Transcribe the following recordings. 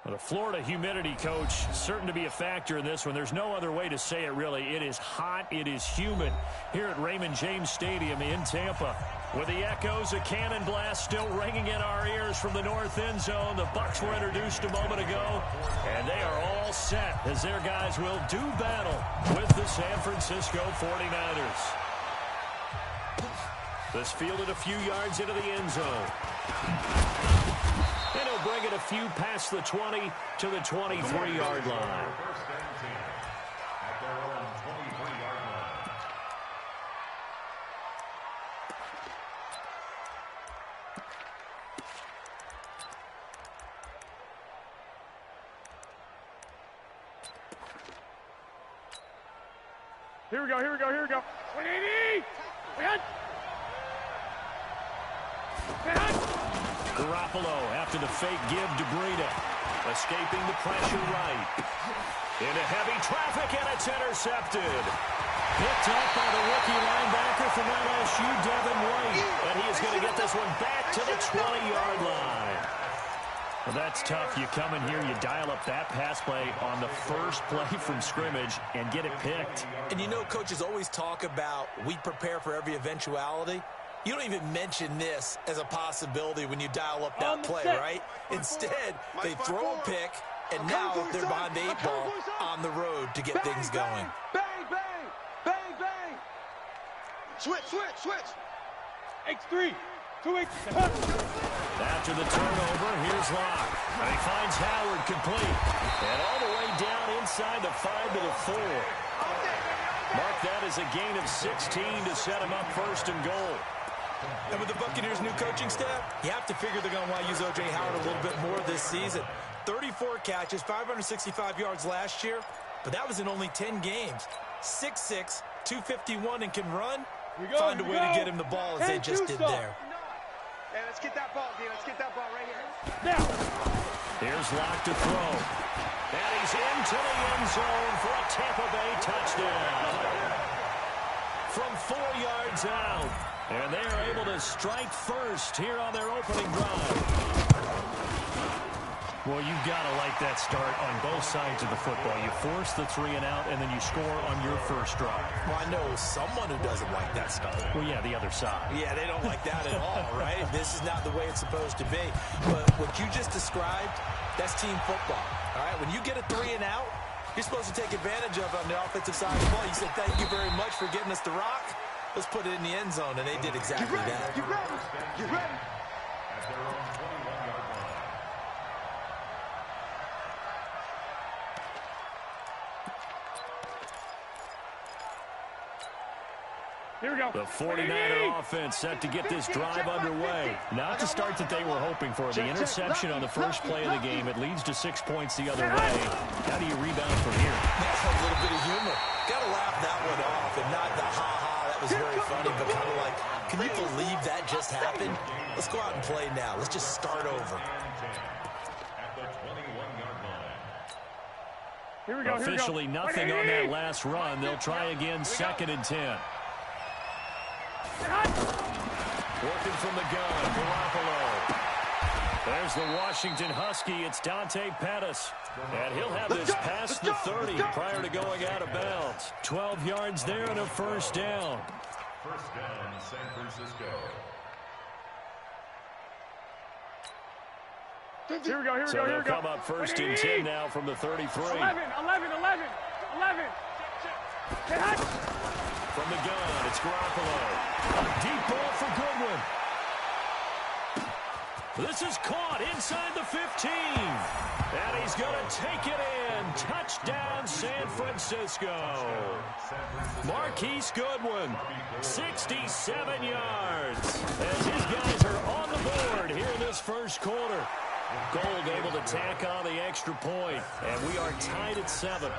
Well, the Florida humidity, Coach, certain to be a factor in this one. There's no other way to say it, really. It is hot. It is humid here at Raymond James Stadium in Tampa. With the echoes, a cannon blast still ringing in our ears from the north end zone. The Bucs were introduced a moment ago, and they are all set as their guys will do battle with the San Francisco 49ers. This fielded a few yards into the end zone. And he'll bring it a few past the 20 to the 23-yard line. Here we go, here we go, here we go. 180! Garoppolo after the fake give to Breida. Escaping the pressure right. Into heavy traffic, and it's intercepted. Picked up by the rookie linebacker from LSU, Devin White. And he is going to get this one back to the 20-yard line. Well, that's tough. You come in here, you dial up that pass play on the first play from scrimmage and get it picked. And you know, coaches always talk about we prepare for every eventuality. You don't even mention this as a possibility when you dial up that play, right? Instead, they throw a pick, and now they're behind the 8 ball on the road to get things going. Bang, bang, bang, bang. Switch, switch, switch. X3, 2X. After the turnover, here's Locke. And he finds Howard complete. And all the way down inside the 5 to the 4. Mark that as a gain of 16 to set him up first and goal. And with the Buccaneers' new coaching staff, you have to figure they're going to want to use O.J. Howard a little bit more this season. 34 catches, 565 yards last year, but that was in only 10 games. 6'6", 251, and can run. Find a way to get him the ball as they just did there. Hey, let's get that ball, D. Let's get that ball right here. Now. Here's Locke to throw. And he's into the end zone for a Tampa Bay touchdown. From 4 yards out. And they are able to strike first here on their opening drive. Well, you've got to like that start on both sides of the football. You force the 3 and out, and then you score on your first drive. Well, I know someone who doesn't like that start. Well, yeah, the other side. Yeah, they don't like that at all, right? This is not the way it's supposed to be. But what you just described, that's team football, all right? When you get a 3 and out, you're supposed to take advantage of it on the offensive side of the ball. You said, thank you very much for getting us the rock. Let's put it in the end zone, and they did exactly that. Get ready, get ready. Here we go. The 49er offense set to get this drive underway. Not the start that they were hoping for. The interception on the first play of the game. It leads to 6 points the other way. How do you rebound from here? That's a little bit of humor. Got to laugh that one off and not the ha-ha. That was very funny, but kind of like, can you believe that just happened? Let's go out and play now. Let's just start over. Here we go. Officially nothing on that last run. They'll try again, 2nd and 10. Working from the gun, Garoppolo. There's the Washington Husky. It's Dante Pettis. And he'll have this past the 30 prior to going out of bounds. 12 yards there and a first down. First down, San Francisco. Here we go, here we So go, here they'll we go. come up first and 10 now from the 33. 11. From the gun, it's Garoppolo. A deep ball for Goodwin. This is caught inside the 15. And he's going to take it in. Touchdown, San Francisco. Marquise Goodwin, 67 yards. As his guys are on the board here in this first quarter. Gold able to tack on the extra point. And we are tied at 7.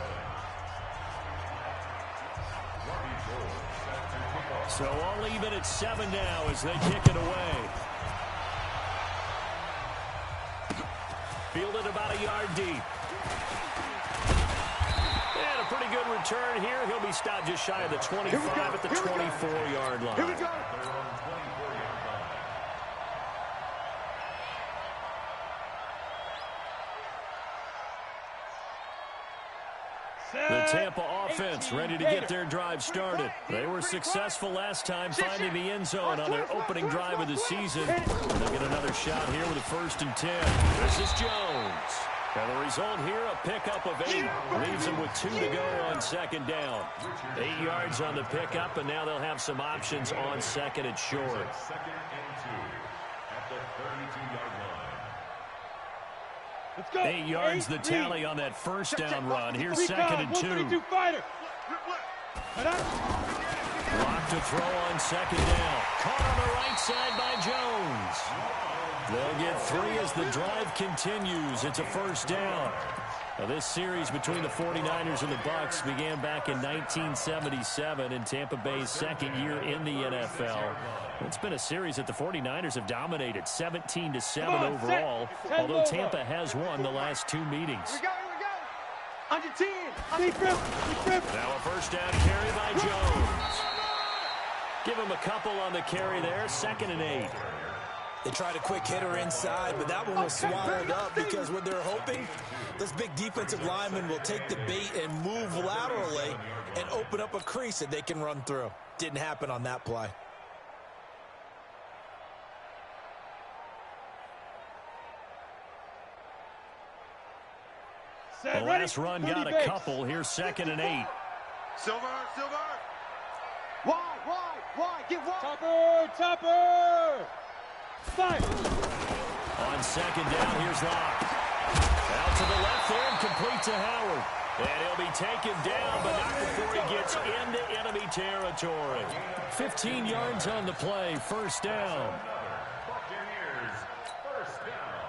So all even at 7 now as they kick it away. Fielded about a yard deep. And a pretty good return here. He'll be stopped just shy of the 25 at the 24-yard line. Here we go. The Tampa offense ready to get their drive started. They were successful last time finding the end zone on their opening drive of the season. And they'll get another shot here with a 1st and 10. This is Jones. And the result here, a pickup of 8. Leaves them with 2 to go on 2nd down. 8 yards on the pickup, and now they'll have some options on 2nd and short. 2nd and 2 at the 32-yard line. Let's go. 8 yards the tally on that 1st down run. Here's 2nd and 2. Block to throw on 2nd down. Caught on the right side by Jones. They'll get 3 as the drive continues. It's a 1st down. Now, this series between the 49ers and the Bucs began back in 1977 in Tampa Bay's 2nd year in the NFL. It's been a series that the 49ers have dominated 17-7 overall, although Tampa has won the last 2 meetings. Here we go. Under 10. Now a 1st down carry by Jones. Give him a couple on the carry there. 2nd and 8. They tried a quick hitter inside, but that one was swallowed up because what they're hoping, this big defensive lineman will take the bait and move laterally and open up a crease that they can run through. Didn't happen on that play. The last run got a couple. Here's 2nd and 8. Silver. Wide. Get wide. Topper. 5. On 2nd down, here's Locke. Out to the left there and complete to Howard. And he'll be taken down, but not before he gets into enemy territory. 15 yards on the play. 1st down. Buccaneers, 1st down.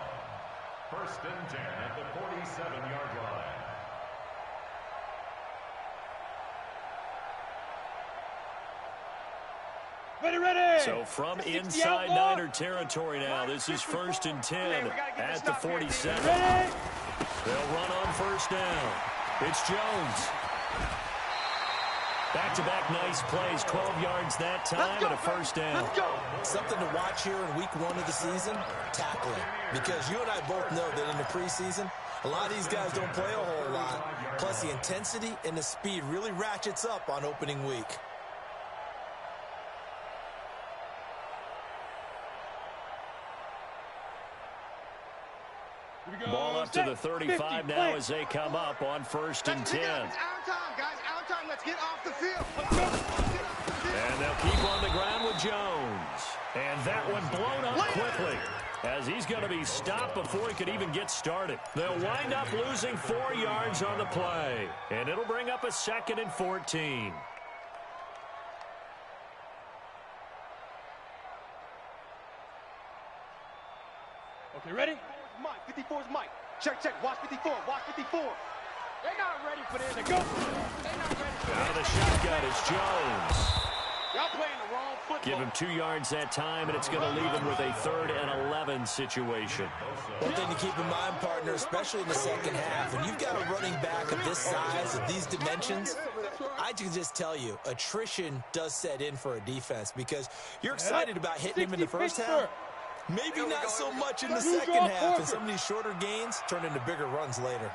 1st and 10 at the 47-yard line. Ready. So from inside Niner territory now, this is 1st and 10 at the 47. They'll run on 1st down. It's Jones. Back-to-back nice plays, 12 yards that time and a 1st down. Something to watch here in week 1 of the season, tackling. Because you and I both know that in the preseason, a lot of these guys don't play a whole lot. Plus the intensity and the speed really ratchets up on opening week. Ball up to the 35 now as they come up on 1st and 10. It's our time, guys. Our time. Let's get off the field. And they'll keep on the ground with Jones. And that one blown up quickly as he's going to be stopped before he could even get started. They'll wind up losing 4 yards on the play. And it'll bring up a 2nd and 14. Okay, ready? Mike, 54's Mike. Check. Watch 54. They're not ready for this. Go. They're not ready for this. Out of the shotgun is Jones. Y'all playing the wrong football. Give him 2 yards that time, and it's going to leave him with a 3rd and 11 situation. One thing to keep in mind, partner, especially in the second half, when you've got a running back of this size, of these dimensions, I can just tell you, attrition does set in for a defense because you're excited about hitting him in the first half. Maybe not so much in the second half, and some of these shorter gains turn into bigger runs later.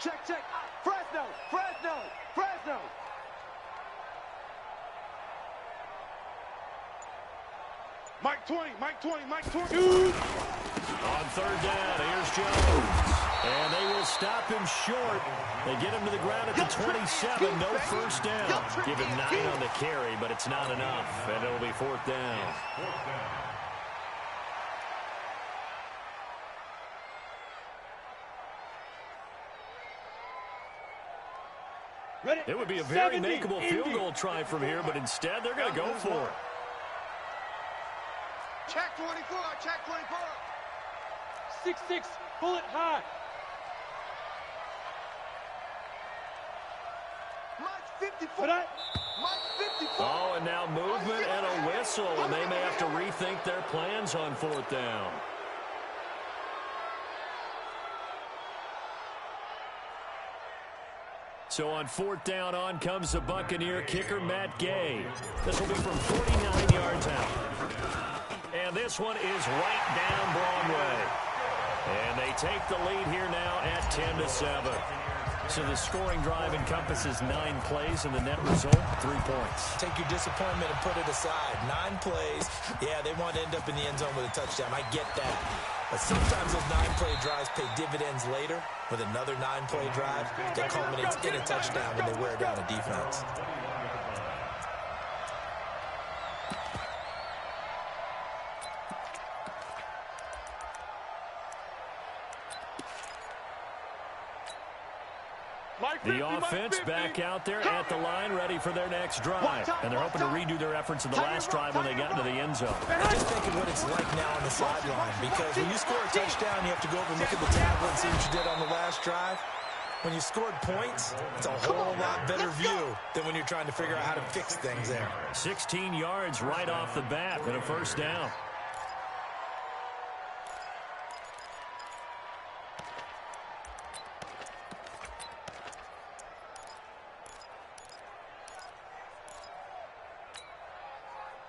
Check. Fresno. Mike 20. Dude. On 3rd down, here's Jones. And they will stop him short. They get him to the ground at the 27. No 1st down. Give him 9 on the carry, but it's not enough. And it'll be 4th down. It would be a very makeable field goal try from here, but instead they're going to go for it. Check 24. 6-6, bullet high. Mike 54. Mike 54. Oh, and now movement and a whistle, and they may have to rethink their plans on 4th down. So on 4th down, on comes the Buccaneer kicker, Matt Gay. This will be from 49 yards out. And this one is right down Broadway. And they take the lead here now at 10-7. So the scoring drive encompasses 9 plays, and the net result, 3 points. Take your disappointment and put it aside. 9 plays. Yeah, they want to end up in the end zone with a touchdown. I get that. But sometimes those 9-play drives pay dividends later with another 9-play drive that culminates in a touchdown when they wear down a defense. The offense back out there at the line, ready for their next drive. And they're hoping to redo their efforts in the last drive when they got into the end zone. Just think of what it's like now on the sideline, because when you score a touchdown, you have to go over and look at the tablet and see what you did on the last drive. When you scored points, it's a whole lot better view than when you're trying to figure out how to fix things there. 16 yards right off the bat and a first down.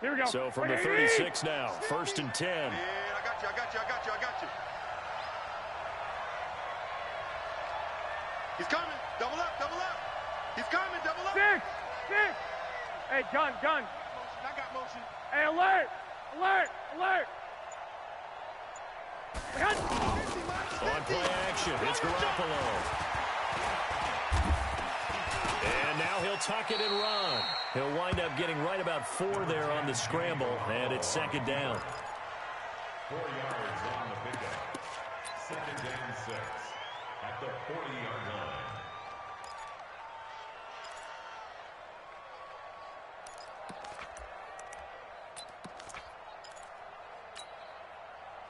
Here we go. So from the 36 now, 1st and 10. Yeah, I got you. He's coming. Double up. He's coming. Double up. Six. Hey, gun. Motion. I got motion. Hey, alert. On play action, it's Garoppolo. And now he'll tuck it and run. He'll wind up getting right about 4 there on the scramble, and it's 2nd down. 4 yards on the pickup. 2nd and 6 at the 40-yard line.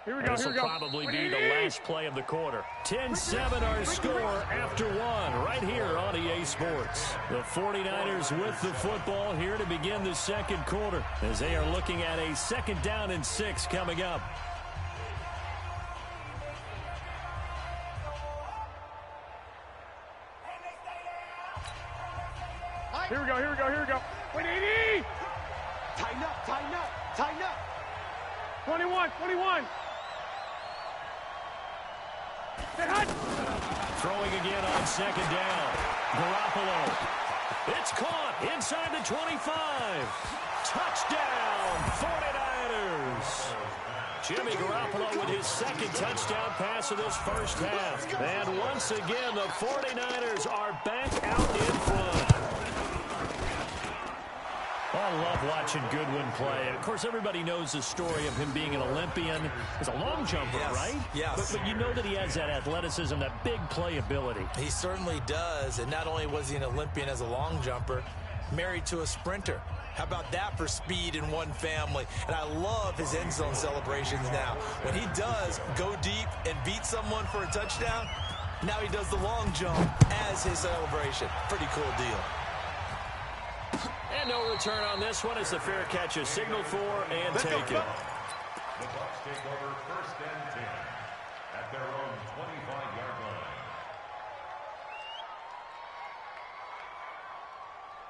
Here we go. This will probably be the last play of the quarter. 10-7 our score after 1 right here on EA Sports. The 49ers with the football here to begin the 2nd quarter as they are looking at a 2nd down and 6 coming up. Here we go. 180. Tighten up. 21. Throwing again on 2nd down. Garoppolo. It's caught inside the 25. Touchdown, 49ers. Jimmy Garoppolo with his 2nd touchdown pass of this first half. And once again, the 49ers are back out in front. I love watching Goodwin play. Of course, everybody knows the story of him being an Olympian. He's a long jumper, right? Yes. But you know that he has that athleticism, that big playability. He certainly does. And not only was he an Olympian as a long jumper, married to a sprinter. How about that for speed in one family? And I love his end zone celebrations now. When he does go deep and beat someone for a touchdown, now he does the long jump as his celebration. Pretty cool deal. And no return on this one as the fair catch is signaled for and taken. The Bucs take over 1st and 10 at their own 25-yard line.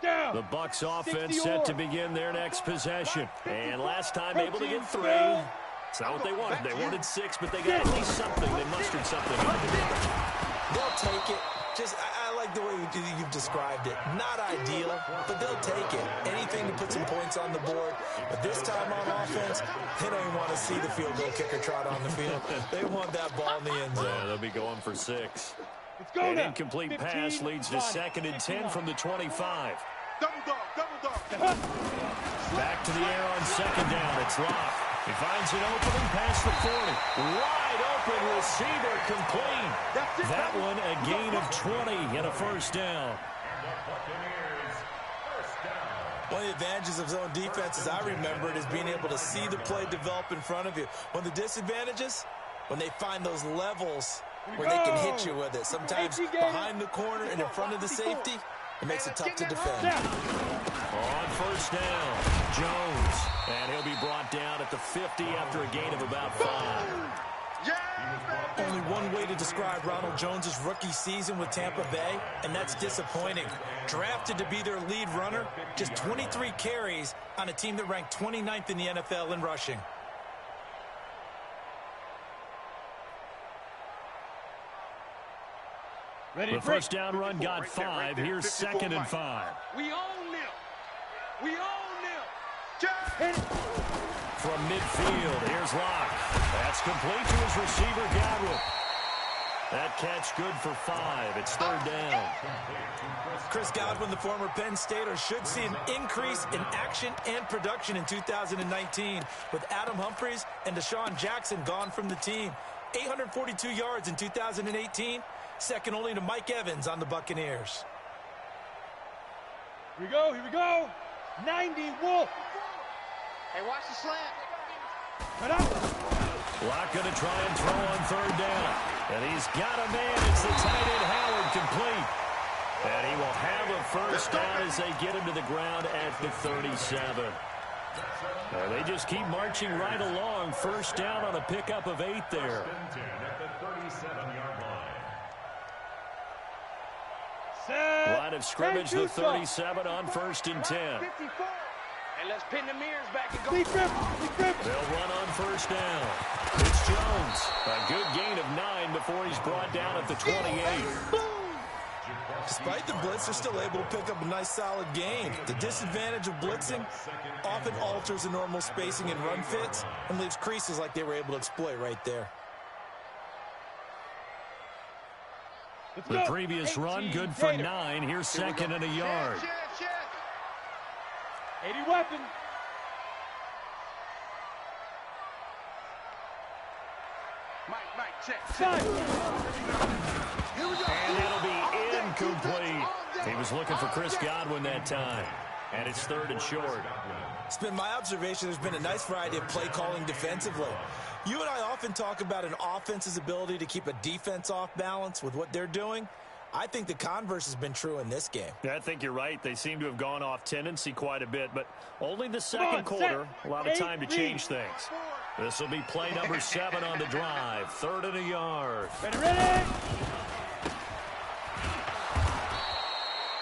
Down. The Bucs offense set to begin their next possession. And last time able to get 3. It's not what they wanted. They wanted 6, but they got at least something. They mustered something. They'll take it. I like the way you've described it. Not ideal, but they'll take it. Anything to put some points on the board. But this time on offense, they don't even want to see the field goal kicker trot on the field. They want that ball in the end zone. Yeah, they'll be going for 6. An incomplete pass leads to 2nd and 10 from the 25. Double dog. Back to the air on 2nd down. It's Locke. He finds an opening past the 40. Wide open receiver complete. That one a gain of 20 and a first down. One of the advantages of zone defense, as I remember it, is being able to see the play develop in front of you. One of the disadvantages, when they find those levels where they can hit you with it. Sometimes behind the corner and in front of the safety, it makes it tough to defend. On first down, Jones. And he'll be brought down at the 50 after a gain of about 5. Only one way to describe Ronald Jones' rookie season with Tampa Bay, and that's disappointing. Drafted to be their lead runner, just 23 carries on a team that ranked 29th in the NFL in rushing. The first down run got 5. Here's 2nd and 5. We own them. We own them. From midfield, here's Locke. That's complete to his receiver, Godwin. That catch good for 5. It's 3rd down. Chris Godwin, the former Penn Stater, should see an increase in action and production in 2019 with Adam Humphries and Deshaun Jackson gone from the team. 842 yards in 2018, second only to Mike Evans on the Buccaneers. Here we go, here we go. 90 Wolf. Hey, watch the slant. Cut out. Locke going to try and throw on 3rd down. And he's got a man. It's the tight end, Howard, complete. And he will have a first down as they get him to the ground at the 37. They just keep marching right along. First down on a pickup of 8 there. Line of scrimmage, the 37 on 1st and 10. And let's pin the mirrors back and go. They'll run on 1st down. It's Jones. A good gain of 9 before he's brought down at the 28. Despite the blitz, they're still able to pick up a nice solid gain. The disadvantage of blitzing often alters the normal spacing and run fits and leaves creases like they were able to exploit right there. The previous run, good for 9. Here's 2nd and a yard. 80 weapon. Mike, check. And it'll be incomplete. He was looking for Chris Godwin that time. And it's 3rd and short. It's been my observation there's been a nice variety of play calling defensively. You and I often talk about an offense's ability to keep a defense off balance with what they're doing. I think the converse has been true in this game. Yeah, I think you're right. They seem to have gone off tendency quite a bit, but only the second quarter. A lot of time to change things. This will be play number 7 on the drive. 3rd and a yard. Ready?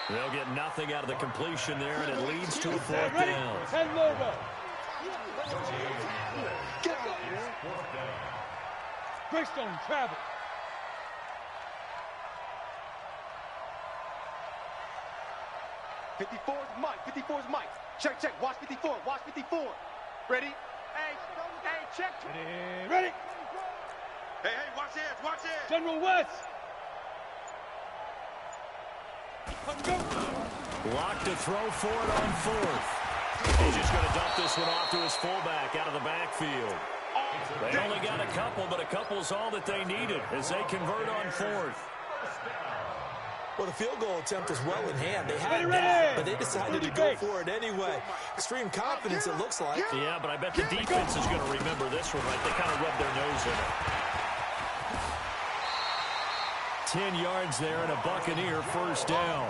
They'll get nothing out of the completion there, and it leads to a 4th down. 10 logo. Greystone travel. '54's Mike. Check. Watch 54. Ready? Hey, check. Ready? Hey, watch it. General West. Let's go. Locked to throw for it on 4th. He's just going to dump this one off to his fullback out of the backfield. They only got a couple, but a couple's all that they needed as they convert on 4th. Well, the field goal attempt was well in hand. They had that, but they decided to go for it anyway. Extreme confidence, it looks like. Yeah, but I bet the defense is going to remember this one, right? They kind of rubbed their nose in it. 10 yards there and a Buccaneer first down.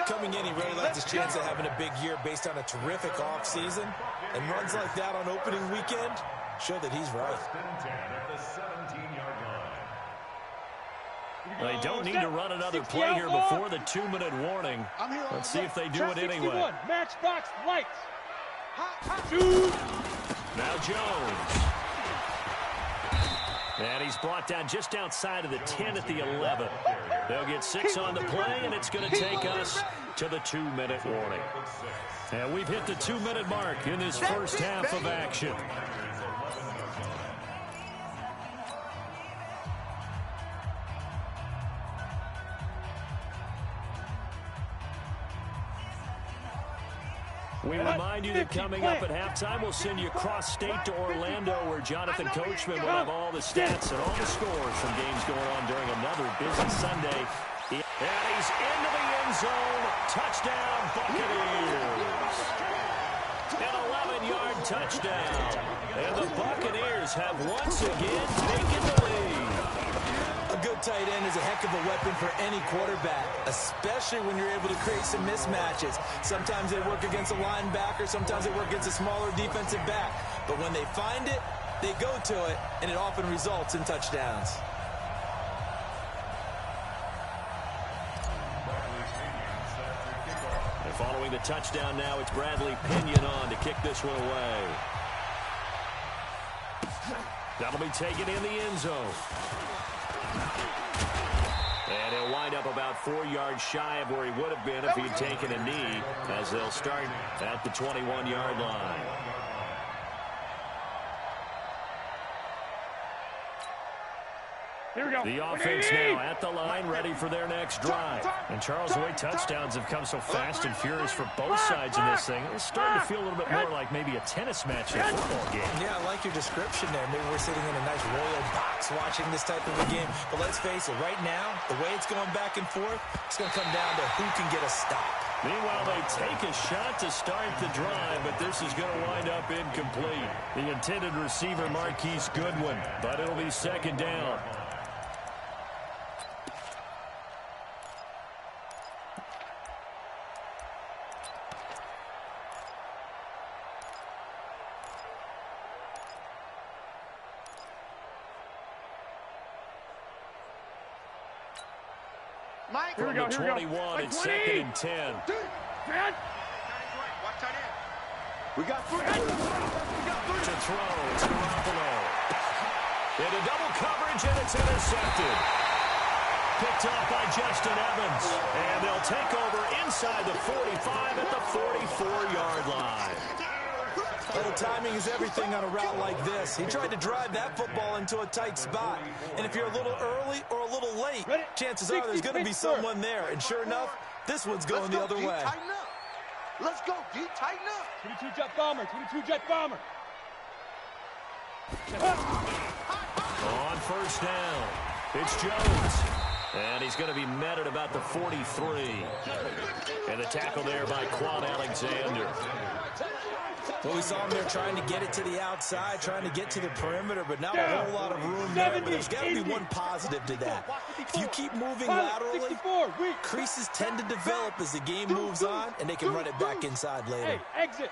Coming in, he really likes his chance of having a big year based on a terrific offseason. And runs like that on opening weekend show that he's right. They don't need to run another play here before the 2-minute warning. Let's see if they do it anyway. Matchbox lights. Now Jones. And he's brought down just outside of the 10 at the 11. They'll get 6 on the play, and it's going to take us to the 2-minute warning. And we've hit the 2-minute mark in this first half of action. We remind you that coming up at halftime, we'll send you cross-state to Orlando, where Jonathan Coachman will have all the stats and all the scores from games going on during another busy Sunday. And he's into the end zone. Touchdown, Buccaneers. An 11-yard touchdown. And the Buccaneers have once again taken the lead. A good tight end is a heck of a weapon for any quarterback, especially when you're able to create some mismatches. Sometimes they work against a linebacker, sometimes they work against a smaller defensive back. But when they find it, they go to it, and it often results in touchdowns. And following the touchdown now, it's Bradley Pinion on to kick this one away. That'll be taken in the end zone. And he'll up about 4 yards shy of where he would have been if he'd taken a knee, as they'll start at the 21-yard line. Here we go. The offense now at the line, ready for their next drive. And Charles, the way touchdowns have come so fast and furious for both sides in this thing, it's starting to feel a little bit more like maybe a tennis match in a football game. Yeah, I like your description there. Maybe we're sitting in a nice royal box watching this type of a game. But let's face it, right now, the way it's going back and forth, it's going to come down to who can get a stop. Meanwhile, they take a shot to start the drive, but this is going to wind up incomplete. The intended receiver, Marquise Goodwin, but it'll be second down. Here we go, From the 21, it's 2nd and 10. Man. Watch tight end. We got three. To throw, it's Garoppolo. Into double coverage, and it's intercepted. Picked off by Justin Evans. And they'll take over inside the 45 at the 44-yard line. Well, timing is everything on a route like this. He tried to drive that football into a tight spot. And if you're a little early or a little late, chances are there's going to be someone there. And sure enough, this one's going the other way. Tighten up. Let's go, D. Tighten up. 22-jet bomber. 22-jet bomber. On first down, it's Jones. And he's going to be met at about the 43. And the tackle there by Quan Alexander. Well, we saw him there trying to get it to the outside, trying to get to the perimeter, but not a whole lot of room there. But there's got to be one positive to that. If you keep moving laterally, creases tend to develop as the game moves on, and they can run it back inside later. Hey, exit.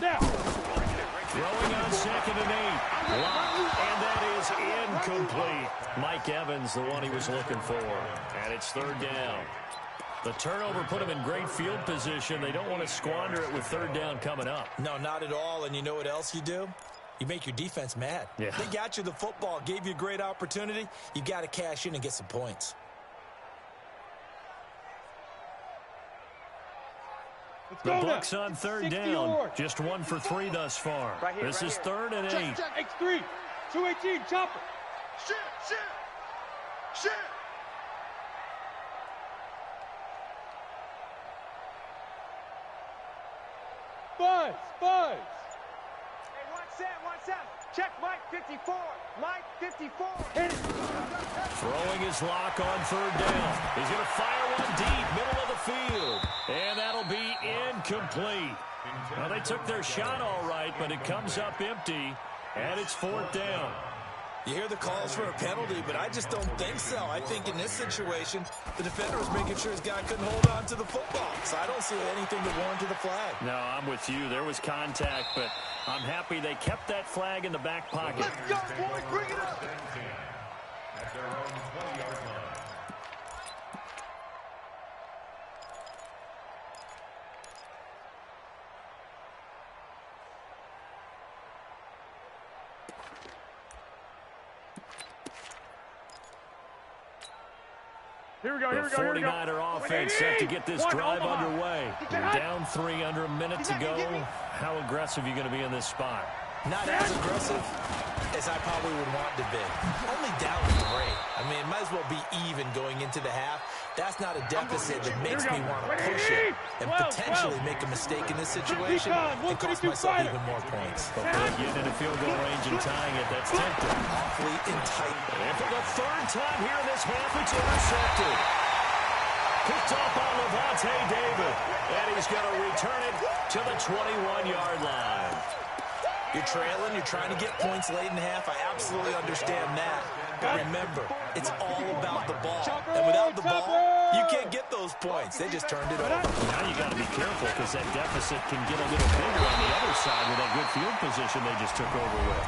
Now. Throwing on 2nd and 8. Locked, and that is incomplete. Mike Evans, the one he was looking for. And it's 3rd down. The turnover put him in great field position. They don't want to squander it with 3rd down coming up. No, not at all. And you know what else you do? You make your defense mad. Yeah. They got you the football, gave you a great opportunity. You got to cash in and get some points. The Bucs on 3rd down. Just 1 for 3 thus far. This is 3rd and 8. X3. 218. Chopper. Shit. Buzz. Hey, watch that. Check Mike 54. Mike 54. Hit it. Throwing his lock on 3rd down. He's going to fire one deep, middle of the field. And that'll be incomplete. Well, they took their shot all right, but it comes up empty, and it's 4th down. You hear the calls for a penalty, but I just don't think so. I think in this situation, the defender was making sure his guy couldn't hold on to the football. So I don't see anything to warrant to the flag. No, I'm with you. There was contact, but I'm happy they kept that flag in the back pocket. Let's go, boys. Bring it up. At their own 20-yard line. Here we go. The 49er offense set to get this drive underway. Down 3 under a minute to go. How aggressive are you going to be in this spot? Not as aggressive as I probably would want to be. Only down 3. I mean, it might as well be even going into the half. That's not a deficit that makes me want to push it and potentially make a mistake in this situation and cost myself even more points. But getting into field goal range and tying it, that's tempting. Awfully tight. And for the 3rd time here in this half, it's intercepted. Picked off by Levante David. And he's going to return it to the 21-yard line. You're trailing, you're trying to get points late in the half. I absolutely understand that. But remember, it's all about the ball. And without the ball, you can't get those points. They just turned it over. Now you got to be careful because that deficit can get a little bigger on the other side with that good field position they just took over with.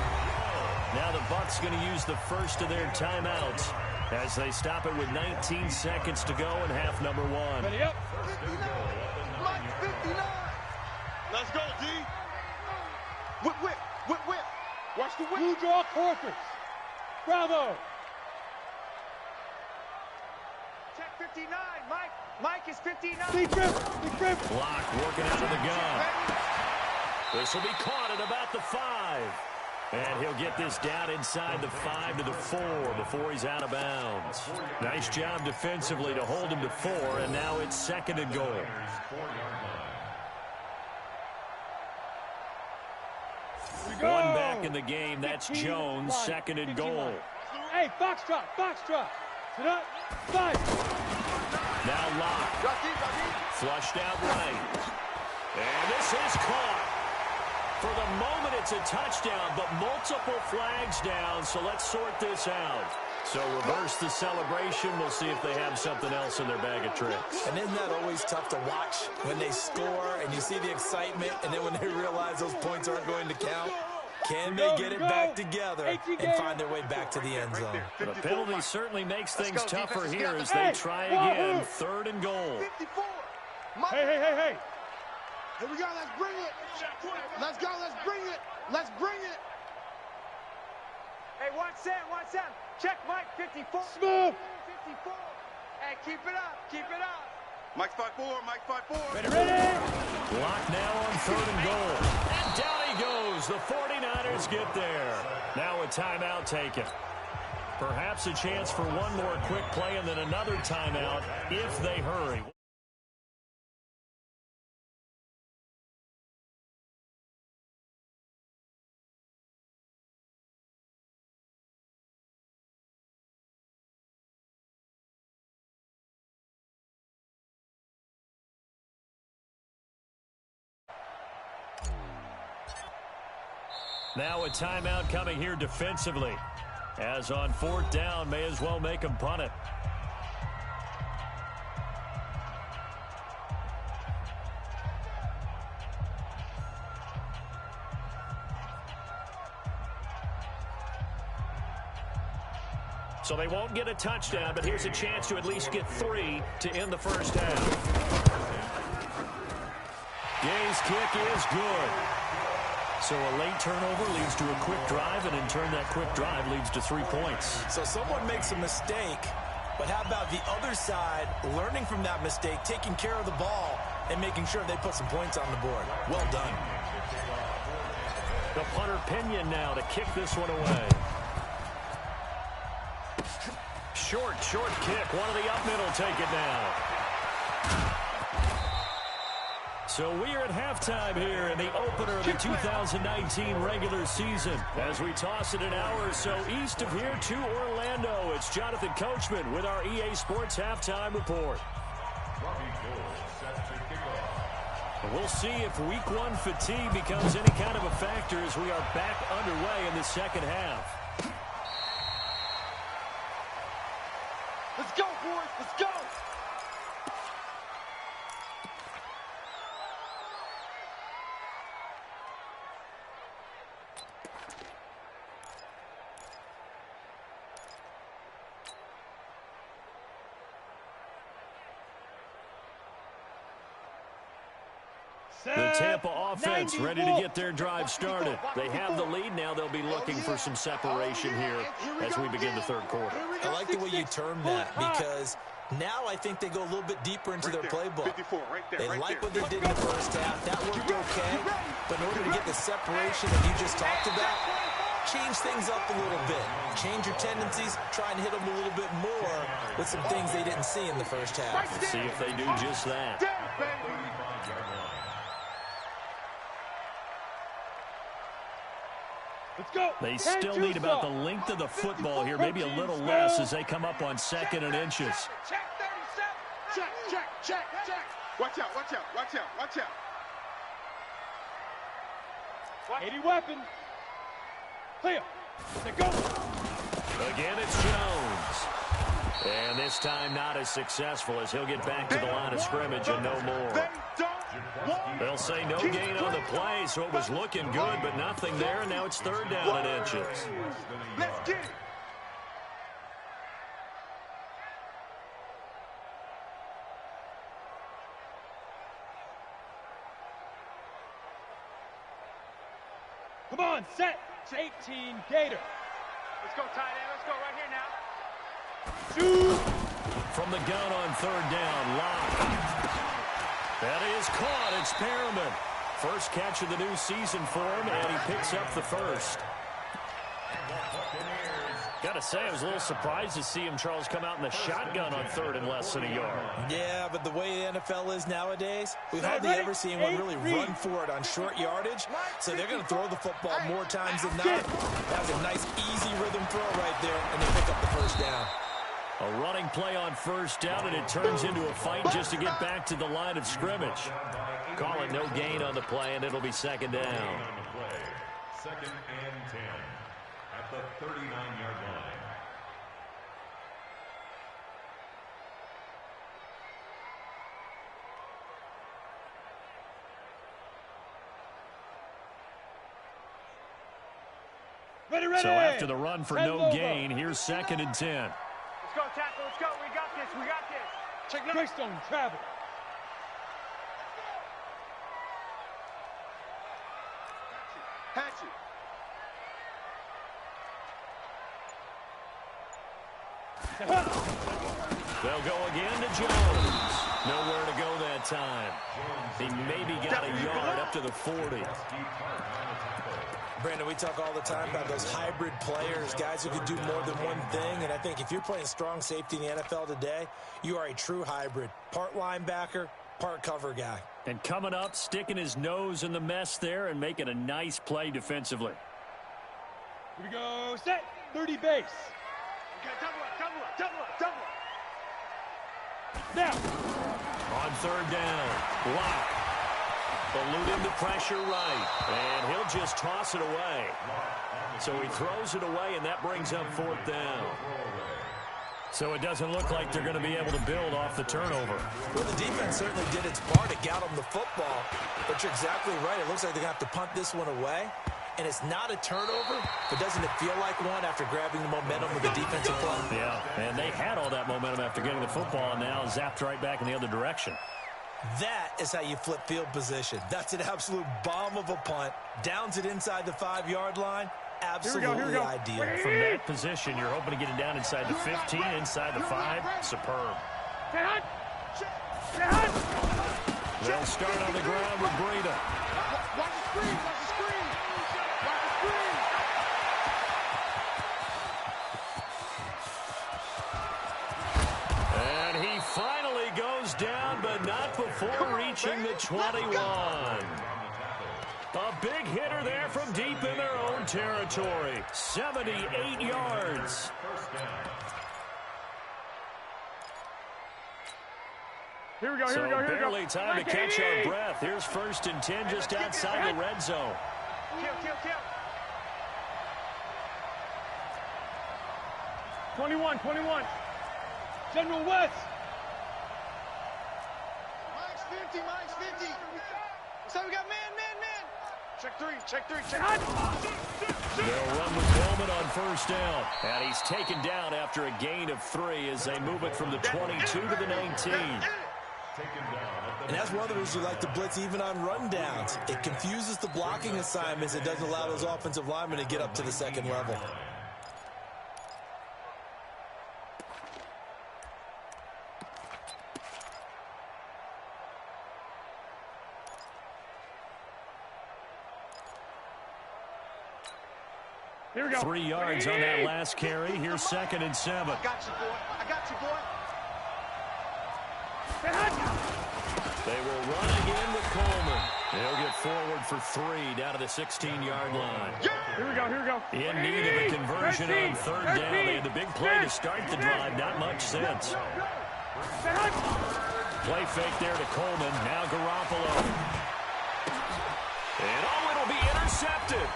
Now the Bucs going to use the first of their timeouts as they stop it with 19 seconds to go in half number 1. Ready up. 59. Mike 59. Let's go, D. Whip. Watch the whip. Blue draw quarters. Bravo. Check 59, Mike. Mike is 59. Big grip. Block working out of the gun. This will be caught at about the 5. And he'll get this down inside the 5 to the 4 before he's out of bounds. Nice job defensively to hold him to 4, and now it's 2nd and goal. One back in the game. That's Jones, 2nd and goal. Hey, foxtrot. Sit up. 5. Now Locke. Flushed out right. And this is caught. For the moment, it's a touchdown, but multiple flags down, so let's sort this out. So reverse the celebration. We'll see if they have something else in their bag of tricks. And isn't that always tough to watch when they score and you see the excitement, and then when they realize those points aren't going to count? Can they get it back together and find their way back to the end zone? But a penalty certainly makes things tougher here as they try again. 3rd and goal. 54. Hey. Here we go. Let's bring it. Let's go. Let's bring it. Let's bring it. Hey, 1 Sam. Check Mike, 54. Smooth. 54. Hey, keep it up. Mike 5-4. Mike 5-4. Ready. Block now on 3rd and goal. And down he goes. The 49ers get there. Now a timeout taken. Perhaps a chance for one more quick play and then another timeout if they hurry. Now a timeout coming here defensively. As on 4th down, may as well make them punt it. So they won't get a touchdown, but here's a chance to at least get 3 to end the first half. Gay's kick is good. So a late turnover leads to a quick drive, and in turn that quick drive leads to 3 points. So someone makes a mistake, but how about the other side learning from that mistake, taking care of the ball, and making sure they put some points on the board? Well done. The punter Pinion now to kick this one away. Short kick. One of the up middle take it now. So we are at halftime here in the opener of the 2019 regular season. As we toss it an hour or so east of here to Orlando, it's Jonathan Coachman with our EA Sports Halftime Report. We'll see if Week 1 fatigue becomes any kind of a factor as we are back underway in the second half. Let's go, boys. Let's go. The Tampa offense ready to get their drive started. They have the lead now. They'll be looking for some separation here as we begin the third quarter. I like the way you term that because now I think they go a little bit deeper into their playbook. They like what they did in the first half. That worked okay. But in order to get the separation that you just talked about, change things up a little bit. Change your tendencies. Try and hit them a little bit more with some things they didn't see in the first half. Let's see if they do just that. Let's go. They still need about the length of the football here, maybe a little less as they come up on 2nd and inches. Check 37. Check. Watch out. 80 weapon. Clear. Let's go. Again, it's Jones. And this time not as successful as he'll get back to the line of scrimmage and no more. They'll say no gain on the play, so it was looking good, but nothing there, and now it's 3rd down and inches. Let's get it. Come on, set. 18 Gator. Let's go, tight end. Let's go right here now. Shoot! From the gun on third down, Locke. That is caught. It's Perriman. First catch of the new season for him, and he picks up the first. Got to say, I was a little surprised to see him, Charles, come out in the shotgun on third and less than a yard. Yeah, but the way the NFL is nowadays, we've hardly ever seen one really run for it on short yardage. So they're going to throw the football more times than not. That was a nice, easy rhythm throw right there, and they pick up the first down. A running play on first down, and it turns into a fight just to get back to the line of scrimmage. Call it no gain on the play, and it'll be second down. Second and 10 at the 39-yard line. Ready. So after the run for no gain, here's second and 10. Let's go, tackle. Let's go. We got this. We got this. Check Greystone, travel. Hatchet. They'll go again to Jones. Nowhere to go that time. He maybe got a yard up to the 40. Brandon, we talk all the time about those hybrid players, guys who can do more than one thing. And I think if you're playing strong safety in the NFL today, you are a true hybrid. Part linebacker, part cover guy. And coming up, sticking his nose in the mess there and making a nice play defensively. Here we go. Set. 30 base. Okay, double up. Now. On third down, Locke. Eluding the pressure right. And he'll just toss it away. So he throws it away, and that brings up fourth down. So it doesn't look like they're going to be able to build off the turnover. Well, the defense certainly did its part to get them the football. But you're exactly right. It looks like they're going to have to punt this one away. And it's not a turnover, but doesn't it feel like one after grabbing the momentum with the defensive play? Yeah, and they had all that momentum after getting the football, and now zapped right back in the other direction. That is how you flip field position. That's an absolute bomb of a punt. Downs it inside the 5-yard line. Absolutely ideal. From that position, you're hoping to get it down inside the 15, inside the 5. Superb. They'll start on the ground with Breida. Watch the screen. And he finally goes down, but not before reaching the 21. A big hitter there from deep in their own territory. 78 yards. Here we go. Barely time to catch our breath. Here's first and 10 just outside the red zone. Kill. 21. General West. Mine's 50. So we got man. Check three. They'll run with Coleman on first down. And he's taken down after a gain of 3 as they move it from the 22 to the 19. And that's one of the reasons you like to blitz even on rundowns. It confuses the blocking assignments. It doesn't allow those offensive linemen to get up to the second level. Here we go. 3 yards on that last carry. Here's second and 7. I got you, boy. They will run again with Coleman. They'll get forward for 3 down to the 16-yard line. Here we go. In need of a conversion on third down. They had the big play to start the drive. Not much sense. Play fake there to Coleman. Now Garoppolo. And it'll be intercepted.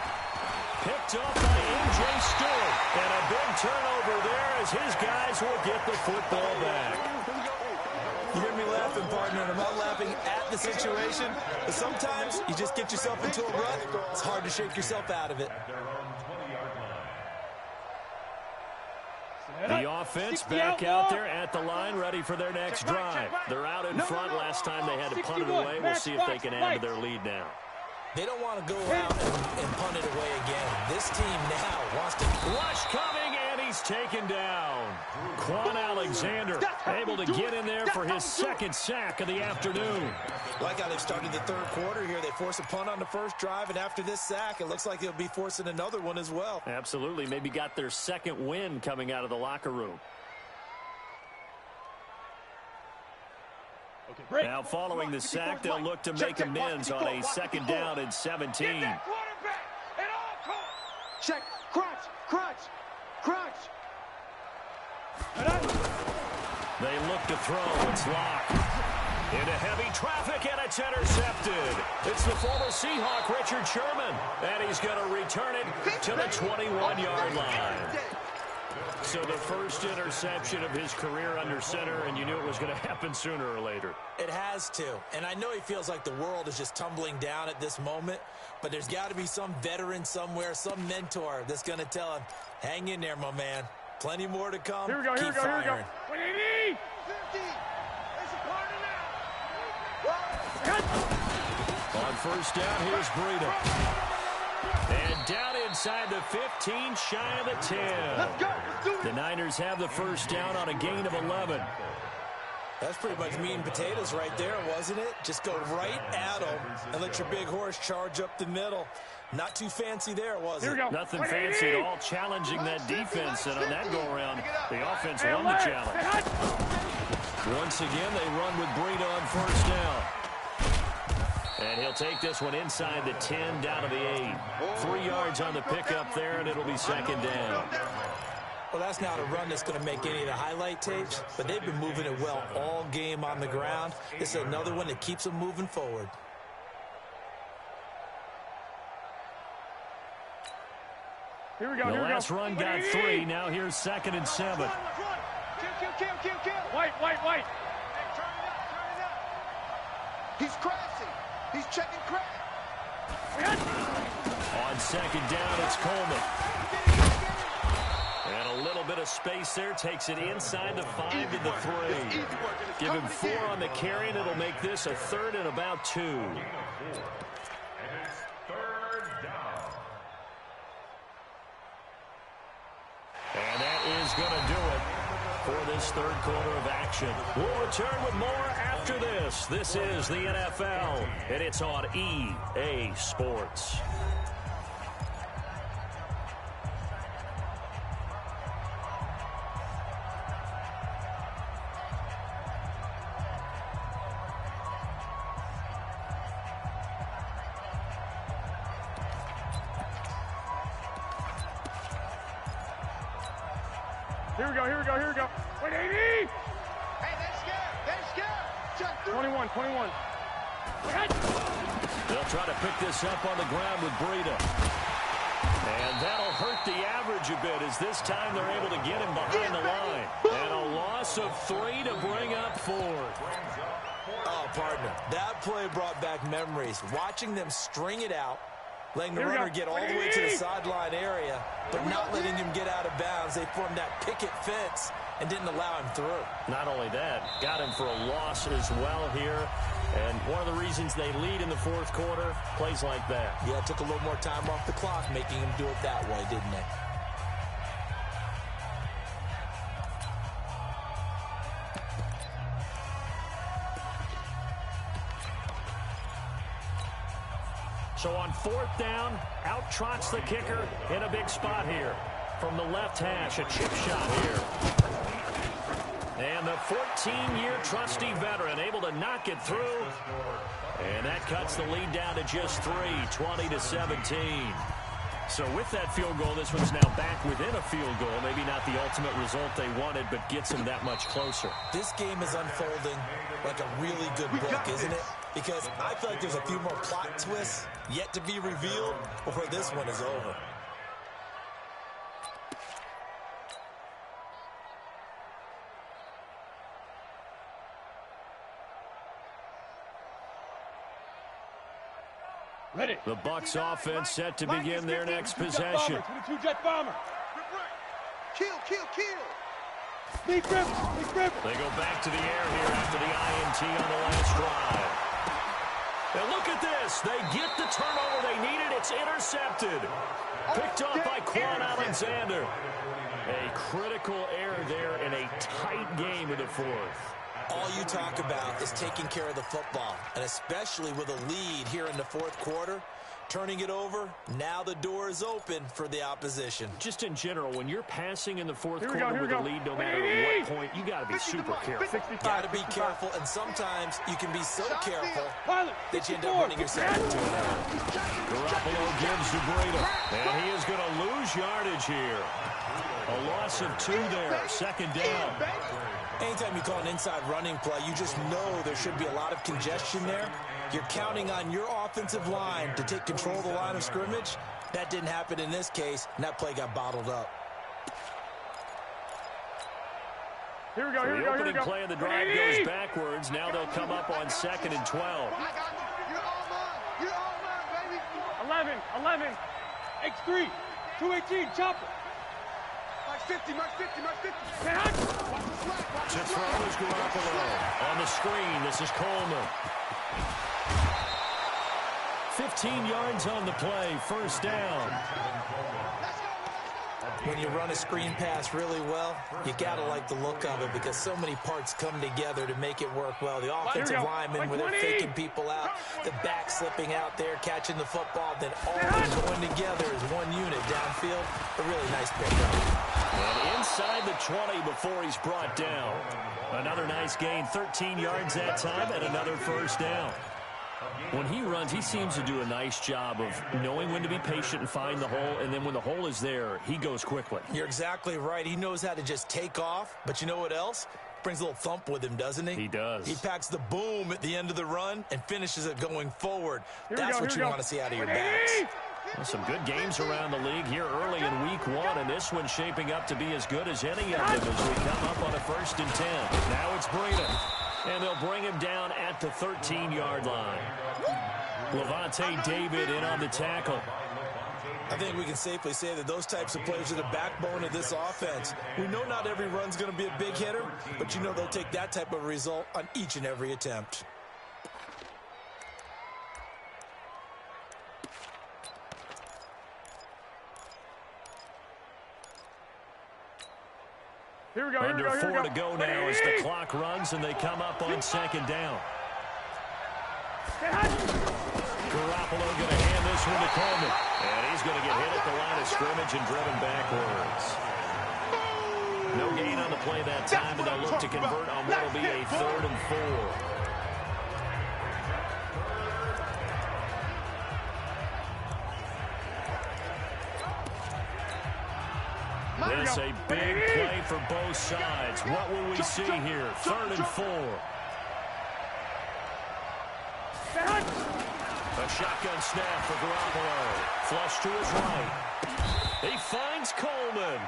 Picked up by A.J. Stewart. And a big turnover there as his guys will get the football back. You hear me laughing, partner, and I'm not laughing at the situation, but sometimes you just get yourself into a rut. It's hard to shake yourself out of it. The offense back out there at the line, ready for their next drive. They're out in front. Last time they had to punt it away. We'll see if they can add to their lead now. They don't want to go out and punt it away again. This team now wants to rush coming taken down. Quan Alexander able to get in there for his second sack of the afternoon. Like how they've started the third quarter here. They force a punt on the first drive, and after this sack, it looks like they'll be forcing another one as well. Absolutely. Maybe got their second win coming out of the locker room. Now following the sack, they'll look to make amends on a second down and 17. Check, crunch, crunch, crunch. They look to throw. It's locked. Into heavy traffic, and it's intercepted. It's the former Seahawk, Richard Sherman, and he's going to return it to the 21-yard line. So the first interception of his career under center, and you knew it was going to happen sooner or later. It has to. And I know he feels like the world is just tumbling down at this moment, but there's got to be some veteran somewhere, some mentor that's going to tell him, hang in there, my man. Plenty more to come. Here we go, Keep firing. here we go. 180! 50! There's a corner now! On first down, here's Breida. And down inside the 15, shy of the 10. Let's go! Let's do it! The Niners have the first down on a gain of 11. That's pretty much meat and potatoes right there, wasn't it? Just go right at them and let your big horse charge up the middle. Not too fancy there, was it? Nothing fancy at all, challenging that defense. And on that go-around, the offense won the challenge. Once again, they run with Breida on first down. And he'll take this one inside the 10, down to the 8. 3 yards on the pickup there, and it'll be second down. Well, that's not a run that's going to make any of the highlight tapes, but they've been moving it well all game on the ground. This is another one that keeps them moving forward. Here we go, the last run got 3. Now here's second and 7. Kill. White. He's crashing. He's checking crack. On second down, it's Coleman. And a little bit of space there. Takes it inside the 5 to the 3. Give him 4 on the carry, and it'll make this a third and about 2. And it's third down. And that is going to do it for this third quarter of action. We'll return with more after this. This is the NFL, and it's on EA Sports. Here we go. 180! Hey, they're scared. Check through. 21. They'll try to pick this up on the ground with Breida. And that'll hurt the average a bit, as this time they're able to get him behind the line. And a loss of 3 to bring up 4. Oh, partner, that play brought back memories. Watching them string it out, letting the runner get all the way to the sideline area, but not letting him get out of bounds. They formed that picket fence and didn't allow him through. Not only that, got him for a loss as well here. And one of the reasons they lead in the fourth quarter, plays like that. Yeah, it took a little more time off the clock, making him do it that way, didn't it? So on fourth down, out trots the kicker in a big spot here. From the left hash, a chip shot here. And the 14-year trusty veteran able to knock it through. And that cuts the lead down to just 3, 20-17. So with that field goal, this one's now back within a field goal. Maybe not the ultimate result they wanted, but gets them that much closer. This game is unfolding like a really good book, isn't it? Because I feel like there's a few more plot twists yet to be revealed before this one is over. Ready. The Bucs offense set to begin their next possession. 22 jet bomber. Kill. Big grip. They go back to the air here after the INT on the last drive. And look at this. They get the turnover they needed. It's intercepted. Picked up by Quan Alexander. A critical error there in a tight game in the fourth. All you talk about is taking care of the football, and especially with a lead here in the fourth quarter. Turning it over, now the door is open for the opposition. Just in general, when you're passing in the fourth quarter with a lead, no matter what point, you got to be super careful. Got to be careful, and sometimes you can be so careful that you end up running yourself into an error. Garoppolo gives to Breda, and he is going to lose yardage here. A loss of 2 there, second down. Anytime you call an inside running play, you just know there should be a lot of congestion there. You're counting on your offensive line to take control of the line of scrimmage. That didn't happen in this case, and that play got bottled up. Here we go. The opening play of the drive goes backwards. Now they'll come up on 2nd and 12. You're all mine. You're all mine, baby. 11. X3. 218. Chopper. Mark 50. Mark 50. Mark 50. To throw is Garoppolo. On the screen, this is Coleman. 15 yards on the play, first down. When you run a screen pass really well, you got to like the look of it because so many parts come together to make it work well. The offensive linemen, when they're faking people out, the back slipping out there, catching the football, then all going together as one unit downfield. A really nice pickup. And inside the 20 before he's brought down. Another nice gain, 13 yards that time, and another first down. When he runs, he seems to do a nice job of knowing when to be patient and find the hole, and then when the hole is there, he goes quickly. You're exactly right. He knows how to just take off, but you know what else? Brings a little thump with him, doesn't he? He does. He packs the boom at the end of the run and finishes it going forward. That's what you want to see out of your backs. Well, some good games around the league here early in week 1, and this one's shaping up to be as good as any of them as we come up on a 1st and 10. Now it's Breda, and they'll bring him down at the 13-yard line. Levante David in on the tackle. I think we can safely say that those types of plays are the backbone of this offense. We know not every run's going to be a big hitter, but you know they'll take that type of result on each and every attempt. Under 4 to go now as the clock runs and they come up on 2nd down. Garoppolo going to hand this one to Coleman. And he's going to get hit at the line of scrimmage and driven backwards. No gain on the play that time, and they'll look to convert on what will be a 3rd and 4. This a big play for both sides. What will we see here? 3rd and 4. A shotgun snap for Garoppolo. Flush to his right. He finds Coleman.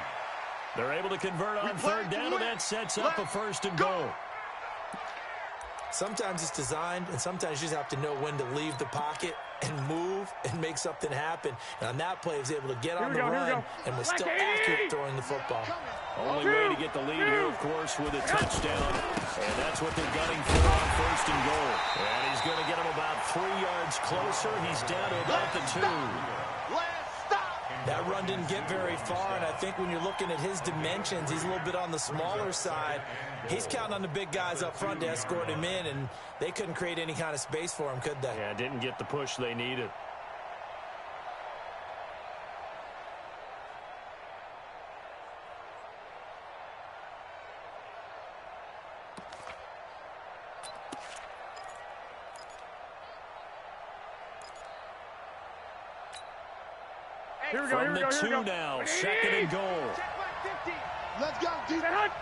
They're able to convert on 3rd down, and that sets up a 1st and goal. Sometimes it's designed, and sometimes you just have to know when to leave the pocket and move and make something happen. And on that play, he was able to get on the run and was still accurate throwing the football. Only way to get the lead here, of course, with a touchdown. And that's what they're gunning for on 1st and goal. And he's going to get him about 3 yards closer. He's down to about the 2. That run didn't get very far, and I think when you're looking at his dimensions, he's a little bit on the smaller side. He's counting on the big guys up front to escort him in, and they couldn't create any kind of space for him, could they? Yeah, didn't get the push they needed. From the 2 now, 2nd and goal. Let's go, defense.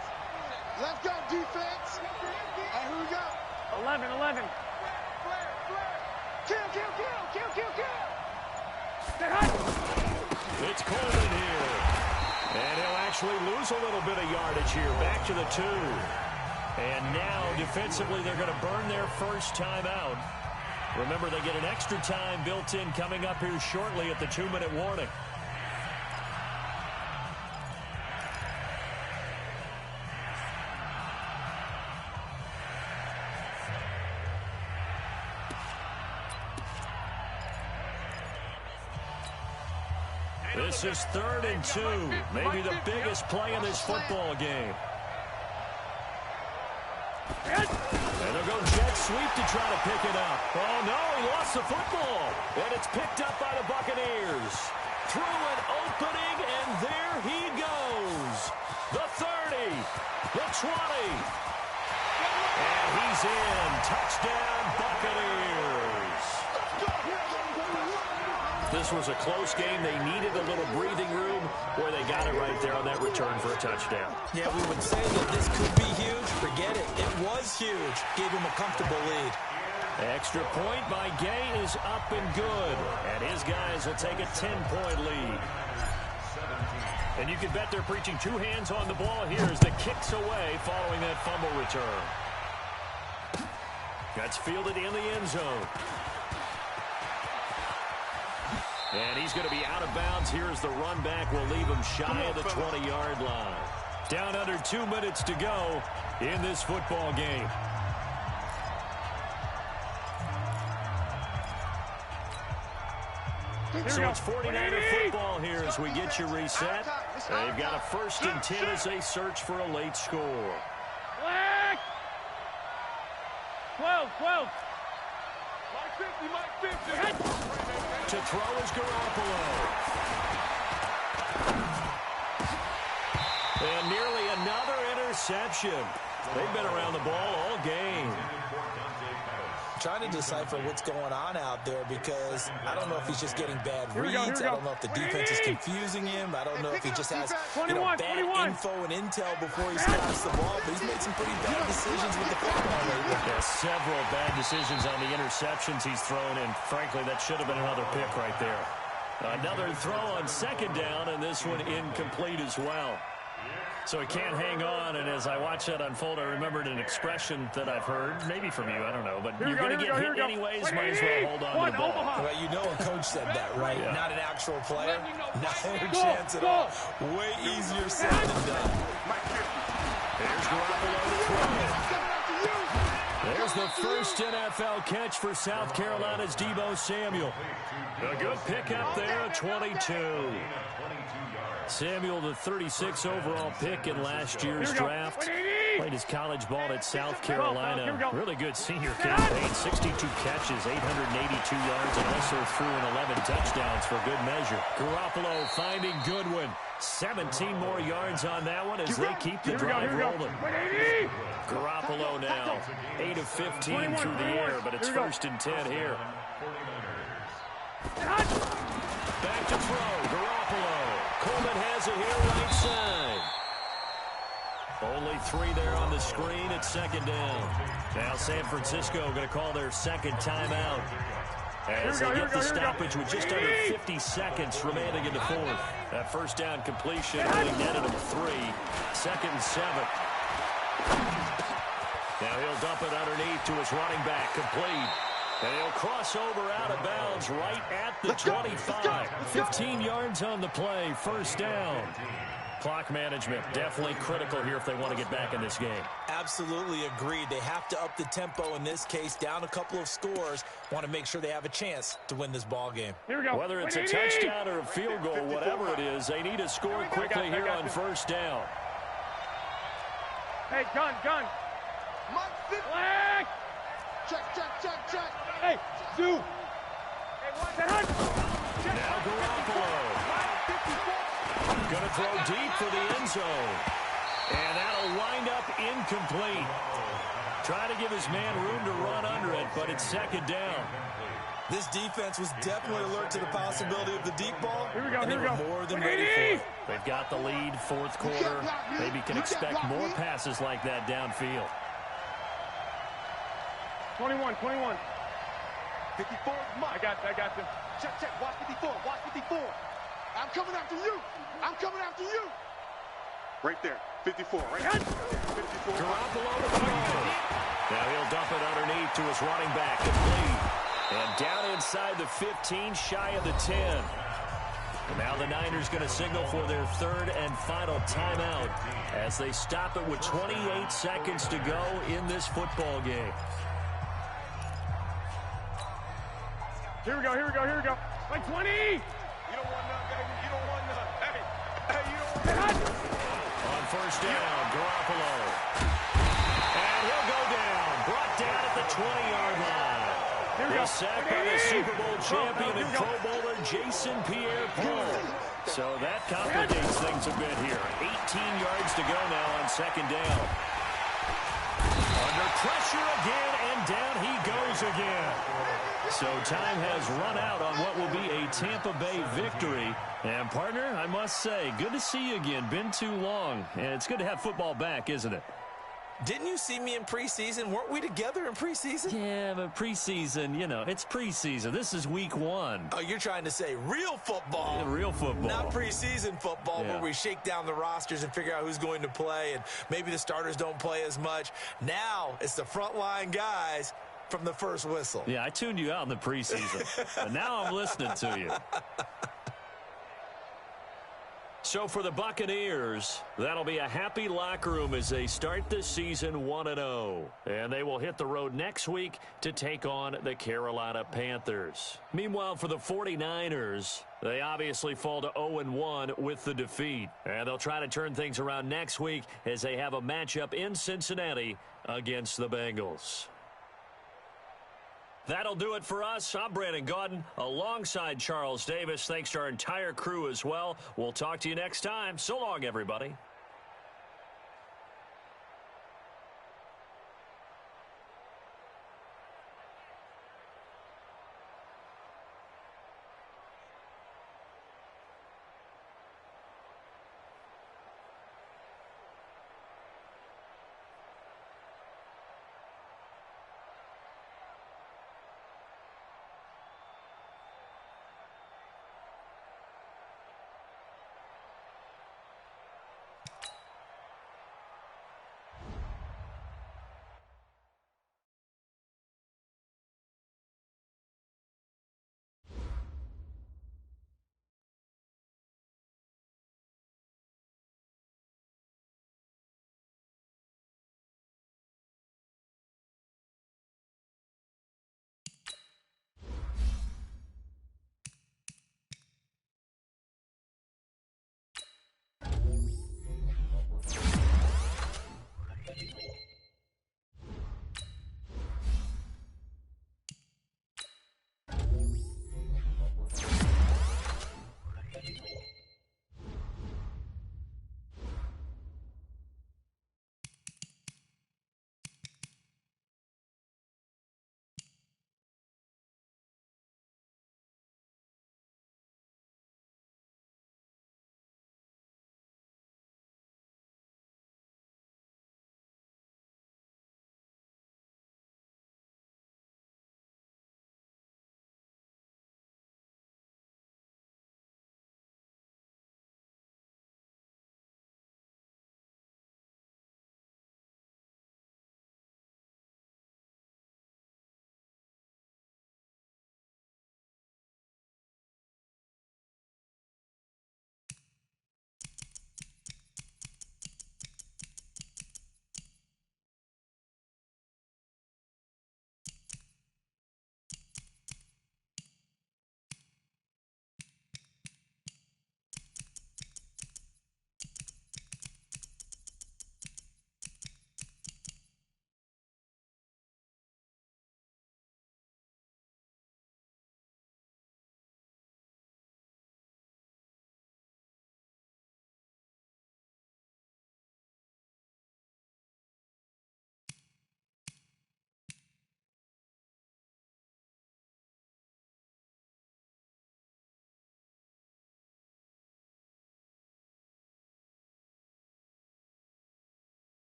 Let's go, defense. All right, here we go. 11. Kill. It's Coleman here. And he'll actually lose a little bit of yardage here. Back to the 2. And now, defensively, they're going to burn their first time out. Remember, they get an extra time built in coming up here shortly at the 2-minute warning. This is 3rd and 2. Maybe the biggest play in this football game. And they'll go jet sweep to try to pick it up. Oh, no, he lost the football. And it's picked up by the Buccaneers. Through an opening, and there he goes. The 30, the 20. And he's in. Touchdown, Buccaneers. This was a close game. They needed a little breathing room. Boy, they got it right there on that return for a touchdown. Yeah, we would say that this could be huge. Forget it. It was huge. Gave him a comfortable lead. Extra point by Gay is up and good. And his guys will take a 10-point lead. And you can bet they're preaching 2 hands on the ball here as the kick's away following that fumble return. That's fielded in the end zone. And he's going to be out of bounds here as the run back will leave him shy of the 20-yard line. Down under 2 minutes to go in this football game. So it's 49er football here as we get you reset. They've got a 1st and 10 as they search for a late score. 12. To throw is Garoppolo. And nearly another interception. They've been around the ball all game. Trying to decipher what's going on out there because I don't know if he's just getting bad reads. I don't know if the defense is confusing him. I don't know if he just has bad info and intel before he snaps the ball. But he's made some pretty bad decisions with the football lately. Yeah, several bad decisions on the interceptions he's thrown, and frankly, that should have been another pick right there. Another throw on 2nd down, and this one incomplete as well. So he can't hang on, and as I watch that unfold, I remembered an expression that I've heard, maybe from you, I don't know, but you're going to get hit anyways, might as well hold on to the ball. Well, you know a coach said that, right? Yeah. Not an actual player, not a chance at all. Way easier said than done. There's Garoppolo to throw. There's the first NFL catch for South Carolina's Deebo Samuel. A good pickup there, 22. Samuel, the 36th overall pick in last year's draft. Played his college ball at South Carolina. Really good senior campaign. 62 catches, 882 yards, and also threw in 11 touchdowns for good measure. Garoppolo finding Goodwin. 17 more yards on that one as they keep the drive rolling. Garoppolo now 8 of 15 through the air, but it's 1st and 10 here. Back to throw. Garoppolo. Coleman has it here right side. Only 3 there on the screen at 2nd down. Now San Francisco going to call their 2nd timeout as they get the stoppage with just under 50 seconds remaining in the 4th. That 1st down completion only netted him 3. 2nd and 7. Now he'll dump it underneath to his running back, complete. And he'll cross over out of bounds right at the 25. 15 yards on the play, 1st down. Clock management definitely critical here if they want to get back in this game. Absolutely agreed. They have to up the tempo in this case, down a couple of scores. Want to make sure they have a chance to win this ball game. Here we go. Whether it's a touchdown or a field goal, whatever it is, they need to score quickly here on 1st down. Hey, gun. Flag! Check. Hey, Sue. Hey, watch that hunt. Now Garoppolo. Going to throw deep for the end zone. And that'll wind up incomplete. Try to give his man room to run under it, but it's 2nd down. This defense was definitely alert to the possibility of the deep ball. Here we go. They were more than ready for it. They've got the lead, 4th quarter. Maybe can expect more passes like that downfield. 21. 54, Mike. I got you. Check. Watch 54. I'm coming after you. Right there. 54. Right there. 54. Garoppolo to throw. Now he'll dump it underneath to his running back, complete. And down inside the 15, shy of the 10. And now the Niners going to signal for their 3rd and final timeout as they stop it with 28 seconds to go in this football game. Here we go. Like 20. You don't want none, baby. You don't want first down. Garoppolo. And he'll go down. Brought down at the 20-yard line. He's sacked by the Super Bowl champion and Pro Bowler Jason Pierre-Paul. So that complicates things a bit here. 18 yards to go now on second down. Under pressure again, and down he goes again. So time has run out on what will be a Tampa Bay victory. And, partner, I must say, good to see you again. Been too long. And it's good to have football back, isn't it? Didn't you see me in preseason? Weren't we together in preseason? Yeah, but preseason, you know, it's preseason. This is week 1. Oh, you're trying to say real football. Yeah, real football. Not preseason football where we shake down the rosters and figure out who's going to play, and maybe the starters don't play as much. Now it's the frontline guys from the first whistle. Yeah, I tuned you out in the preseason. But now I'm listening to you. So for the Buccaneers, that'll be a happy locker room as they start the season 1-0. And they will hit the road next week to take on the Carolina Panthers. Meanwhile, for the 49ers, they obviously fall to 0-1 with the defeat. And they'll try to turn things around next week as they have a matchup in Cincinnati against the Bengals. That'll do it for us. I'm Brandon Gaudin alongside Charles Davis. Thanks to our entire crew as well. We'll talk to you next time. So long, everybody.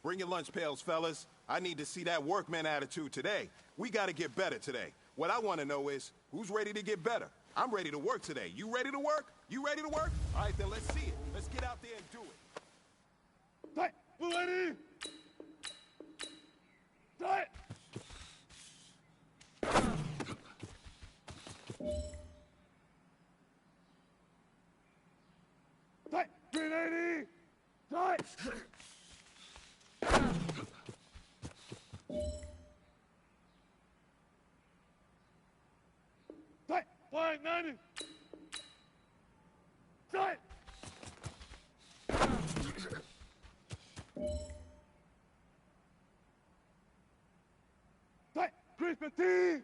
Bring your lunch pails, fellas. I need to see that workman attitude today. We got to get better today. What I want to know is, who's ready to get better? I'm ready to work today. You ready to work? You ready to work? All right, then let's see it. Let's get out there and do it. Tight, ready? Tight. Tight, 380. Tight. Tight, 190. Tight. Tight, 315.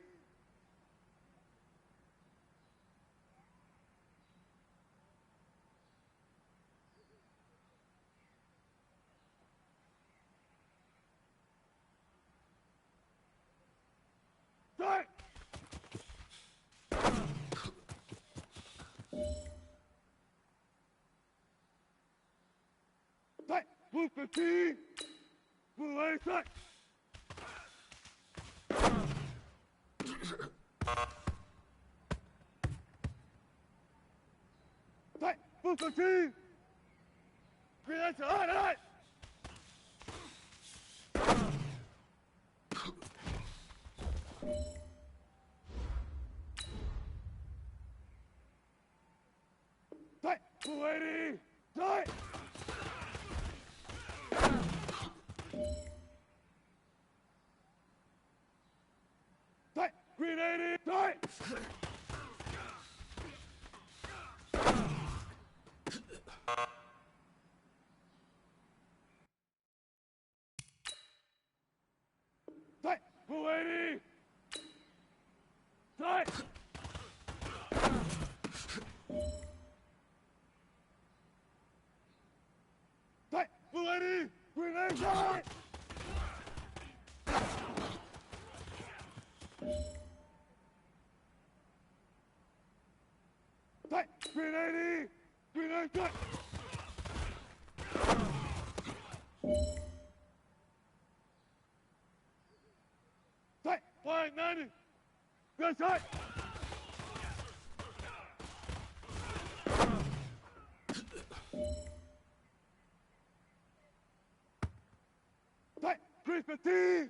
Tight. Tight, blue 15. Blue 8, tight. Tight, blue 15. Green 8, tight. Tight, blue 80. Tight. Tight, green 80. Tight. Tight, blue 80. Tight. Tight, blue 80. Green 80. Tight. Tight, green 80. Green 80. Tight. Tight, 190. Good tight. Tight, 315.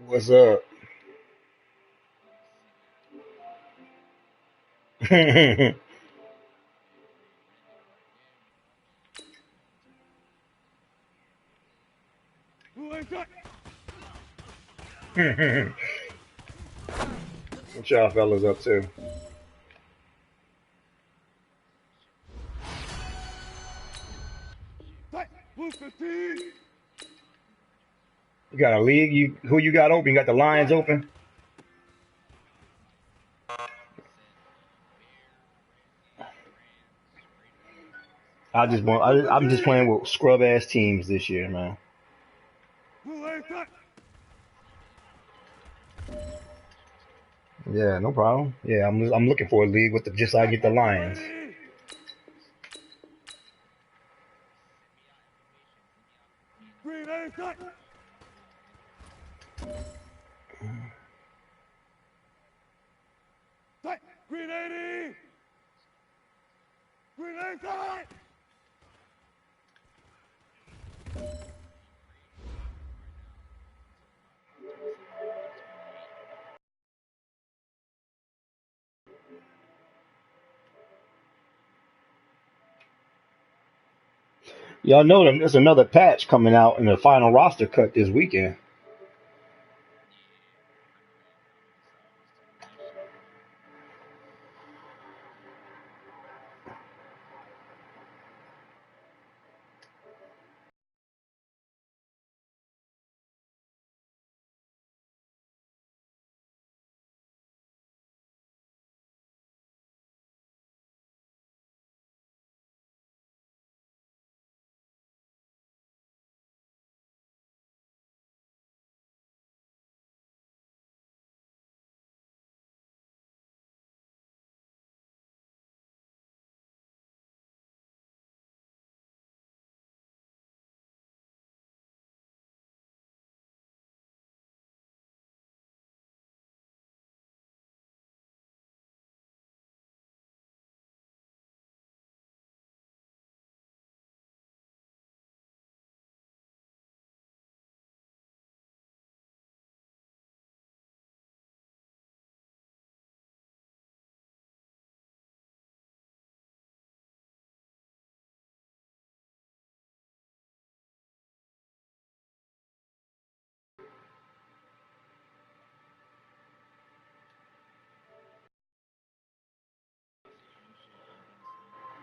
What's up? Blue 8, tight. What y'all fellas up to? Tight, blue 15. You got a league? Who you got open? You got the Lions open? I'm just playing with scrub ass teams this year, man. Blue 8, tight. Yeah, no problem. Yeah, I'm looking for a league with just so I get the Lions. Green 8, tight. Tight, green 80. Green 8, tight. Y'all know there's another patch coming out in the final roster cut this weekend.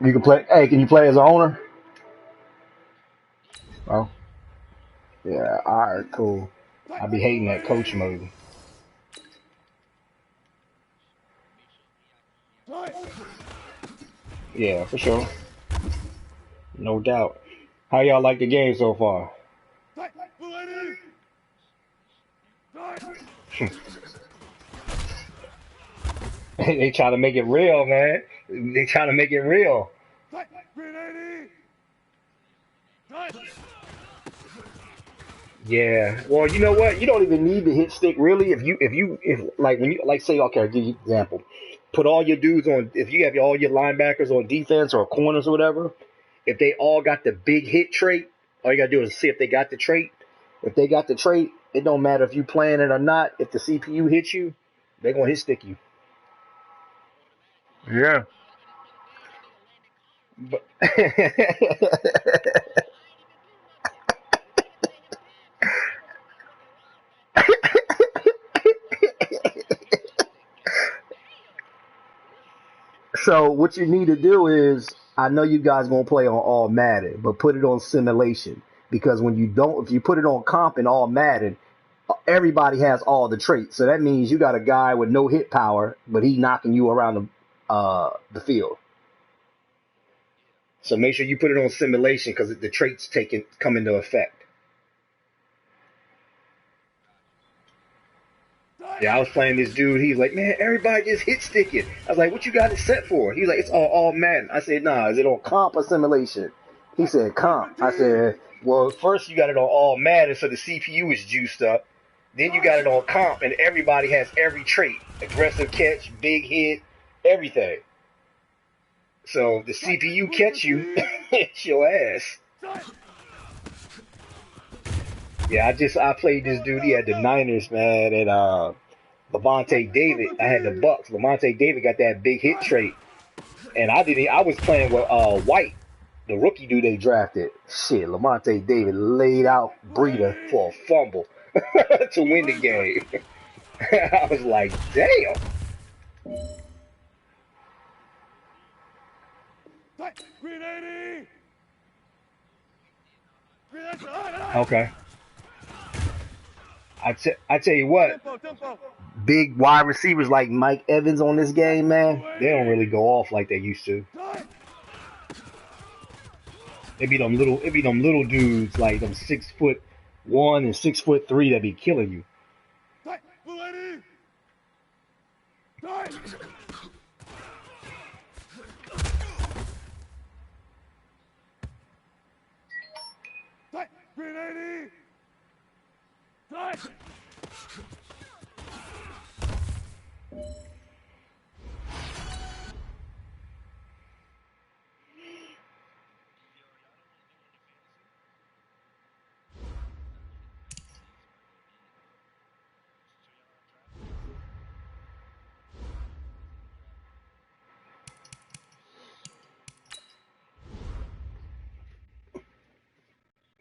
You can play. Hey, can you play as an owner? Oh, yeah. All right, cool. I be hating that coach mode. Yeah, for sure. No doubt. How y'all like the game so far? They try to make it real, man. They try to make it real. Yeah. Well, you know what? You don't even need the hit stick really. If like when you like say, okay, I'll give you an example. Put all your dudes on. If you have all your linebackers on defense or corners or whatever, if they all got the big hit trait, all you gotta do is see if they got the trait. If they got the trait, it don't matter if you playing it or not. If the CPU hits you, they're gonna hit stick you. Yeah. But so what you need to do is, I know you guys gonna play on all Madden, but put it on simulation because when you don't, if you put it on comp and all Madden, everybody has all the traits. So that means you got a guy with no hit power, but he knocking you around the field. So make sure you put it on simulation because the traits come into effect. Yeah, I was playing this dude. He's like, man, everybody just hit stick it. I was like, what you got it set for? He's like, it's all Madden. I said, nah, is it on comp or simulation? He said, comp. I said, well, first you got it on all Madden, so the CPU is juiced up. Then you got it on comp, and everybody has every trait. Aggressive catch, big hit, everything. So the CPU catch you, it's your ass. Yeah, I played this dude. He had the Niners, man, and Levante David. I had the Bucks. Levante David got that big hit trait, and I was playing with White, the rookie dude they drafted. Shit, Levante David laid out Breida for a fumble to win the game. I was like, damn. Okay. I tell you what, big wide receivers like Mike Evans on this game, man, they don't really go off like they used to. It be them little dudes like them 6'1" and 6'3" that be killing you.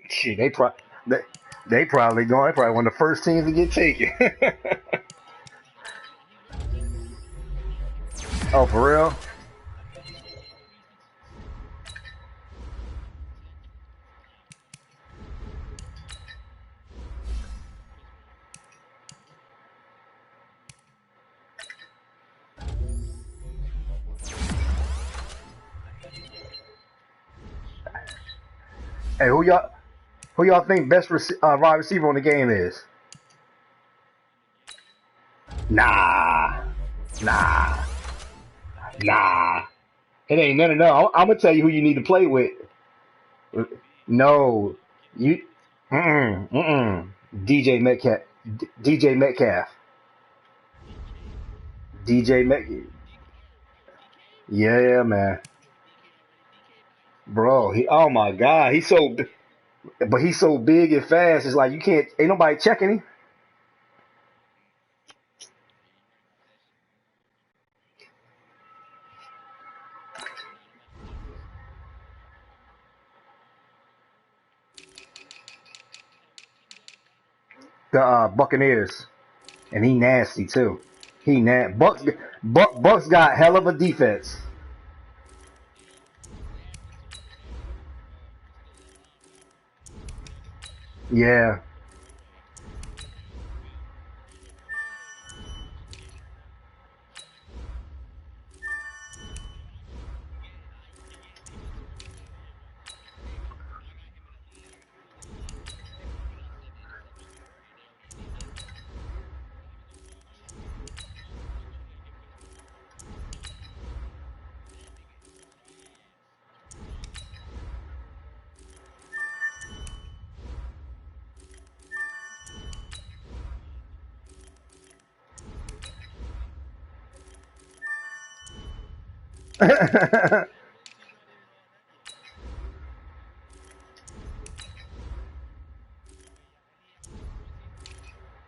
Shit, they probably going. They probably one of the first teams to get taken. Oh, for real? Hey, who y'all think best wide receiver on the game is? Nah, nah, nah. It ain't none of that. I'm gonna tell you who you need to play with. No, you, mm-mm, mm-mm. DJ Metcalf, DJ Metcalf, DJ Metcalf. Yeah, man, bro. Oh my God, he's so big and fast. It's like you can't. Ain't nobody checking him. The Buccaneers, and he nasty too. Bucks got hell of a defense. Yeah.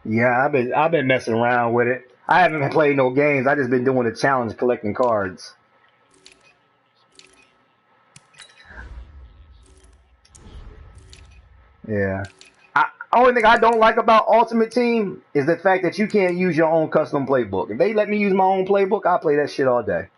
Yeah, I've been messing around with it. I haven't played no games. I just been doing the challenge collecting cards. Yeah. Only thing I don't like about Ultimate Team is the fact that you can't use your own custom playbook. If they let me use my own playbook, I'll play that shit all day.